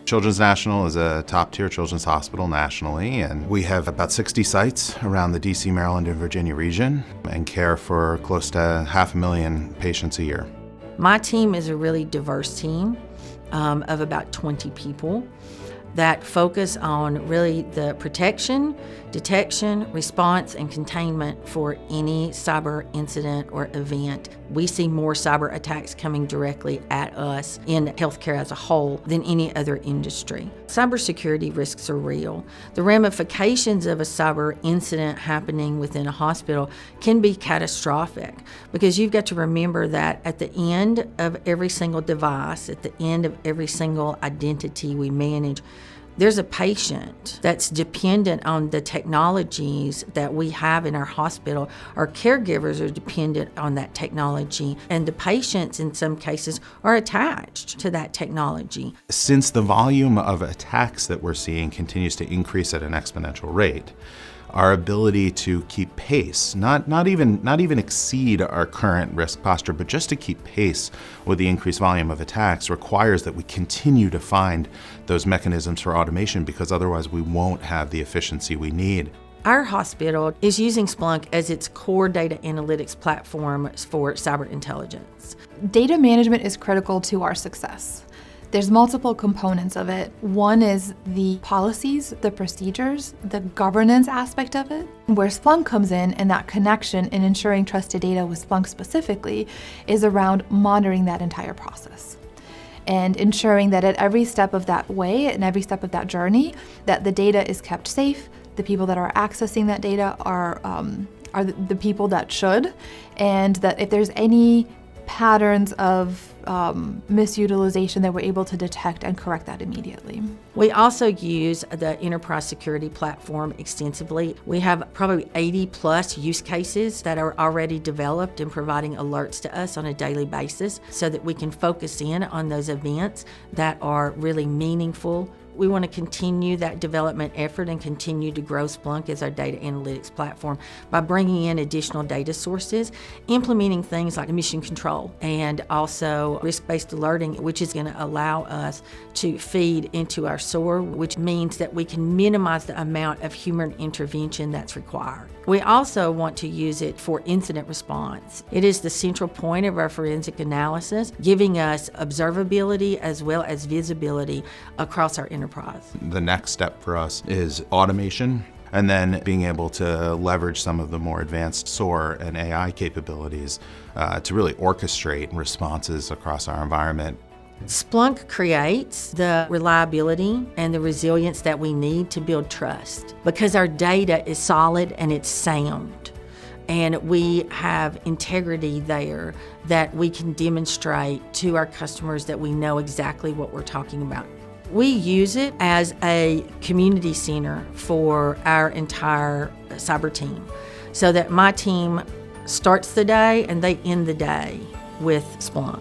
Children's National is a top-tier children's hospital nationally, and we have about 60 sites around the D.C., Maryland, and Virginia region and care for close to 500,000 patients a year. My team is a really diverse team of about 20 people that focus on really the protection, detection, response, and containment for any cyber incident or event. We see more cyber attacks coming directly at us in healthcare as a whole than any other industry. Cybersecurity risks are real. The ramifications of a cyber incident happening within a hospital can be catastrophic, because you've got to remember that at the end of every single device, at the end of every single identity we manage, there's a patient that's dependent on the technologies that we have in our hospital. Our caregivers are dependent on that technology, and the patients in some cases are attached to that technology. Since the volume of attacks that we're seeing continues to increase at an exponential rate, our ability to keep pace, not even exceed our current risk posture, but just to keep pace with the increased volume of attacks requires that we continue to find those mechanisms for automation, because otherwise we won't have the efficiency we need. Our hospital is using Splunk as its core data analytics platform for cyber intelligence. Data management is critical to our success. There's multiple components of it. One is the policies, the procedures, the governance aspect of it. Where Splunk comes in, and that connection in ensuring trusted data with Splunk specifically, is around monitoring that entire process and ensuring that at every step of that way and every step of that journey, that the data is kept safe, the people that are accessing that data are the people that should, and that if there's any patterns of misutilization, that we're able to detect and correct that immediately. We also use the enterprise security platform extensively. We have probably 80 plus use cases that are already developed and providing alerts to us on a daily basis so that we can focus in on those events that are really meaningful. We want to continue that development effort and continue to grow Splunk as our data analytics platform by bringing in additional data sources, implementing things like mission control, and also risk-based alerting, which is going to allow us to feed into our SOAR, which means that we can minimize the amount of human intervention that's required. We also want to use it for incident response. It is the central point of our forensic analysis, giving us observability as well as visibility across our enterprise. The next step for us is automation, and then being able to leverage some of the more advanced SOAR and AI capabilities to really orchestrate responses across our environment. Splunk creates the reliability and the resilience that we need to build trust, because our data is solid and it's sound. And we have integrity there that we can demonstrate to our customers that we know exactly what we're talking about. We use it as a community center for our entire cyber team, so that my team starts the day and they end the day with Splunk.